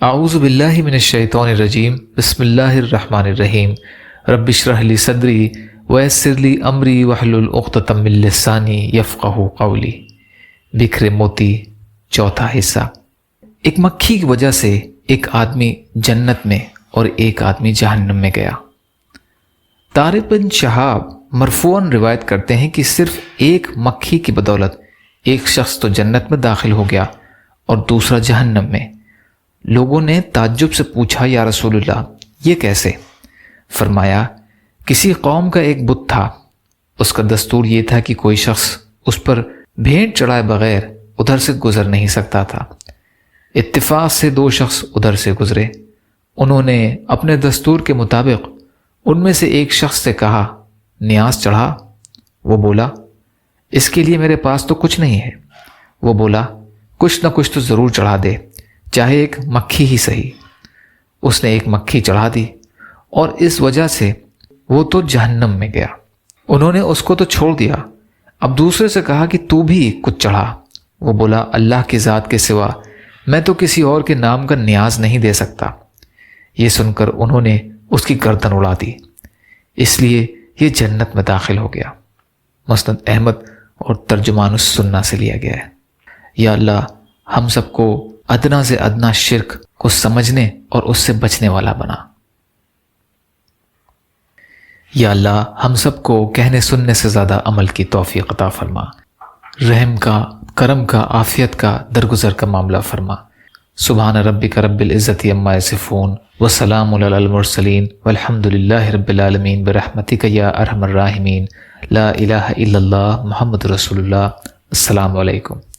اعوذ باللہ من الشیطان الرجیم بسم اللہ الرحمن الرحیم رب اشرح لی صدری ویسر لی امری واحلل عقدۃ من لسانی یفقہوا قولی۔ بکھرے موتی، چوتھا حصہ۔ ایک مکھی کی وجہ سے ایک آدمی جنت میں اور ایک آدمی جہنم میں گیا۔ طارق بن شہاب مرفوعاً روایت کرتے ہیں کہ صرف ایک مکھی کی بدولت ایک شخص تو جنت میں داخل ہو گیا اور دوسرا جہنم میں۔ لوگوں نے تعجب سے پوچھا، یا رسول اللہ یہ کیسے؟ فرمایا، کسی قوم کا ایک بت تھا، اس کا دستور یہ تھا کہ کوئی شخص اس پر بھینٹ چڑھائے بغیر ادھر سے گزر نہیں سکتا تھا۔ اتفاق سے دو شخص ادھر سے گزرے۔ انہوں نے اپنے دستور کے مطابق ان میں سے ایک شخص سے کہا، نیاز چڑھا۔ وہ بولا، اس کے لیے میرے پاس تو کچھ نہیں ہے۔ وہ بولا، کچھ نہ کچھ تو ضرور چڑھا دے، چاہے ایک مکھی ہی صحیح۔ اس نے ایک مکھی چڑھا دی اور اس وجہ سے وہ تو جہنم میں گیا۔ انہوں نے اس کو تو چھوڑ دیا، اب دوسرے سے کہا کہ تو بھی کچھ چڑھا۔ وہ بولا، اللہ کی ذات کے سوا میں تو کسی اور کے نام کا نیاز نہیں دے سکتا۔ یہ سن کر انہوں نے اس کی گردن اڑا دی، اس لیے یہ جنت میں داخل ہو گیا۔ مسند احمد اور ترجمان السنہ سے لیا گیا ہے۔ یا اللہ ہم سب کو ادنا سے ادنا شرک کو سمجھنے اور اس سے بچنے والا بنا۔ یا اللہ ہم سب کو کہنے سننے سے زیادہ عمل کی توفیق عطا فرما، رحم کا، کرم کا، عافیت کا، درگزر کا معاملہ فرما۔ سبحان ربک رب العزت عما یصفون وسلام علی المرسلین والحمد للہ رب العالمین برحمتک یا ارحم الراحمین۔ لا الہ الا اللہ محمد رسول اللہ۔ السلام علیکم۔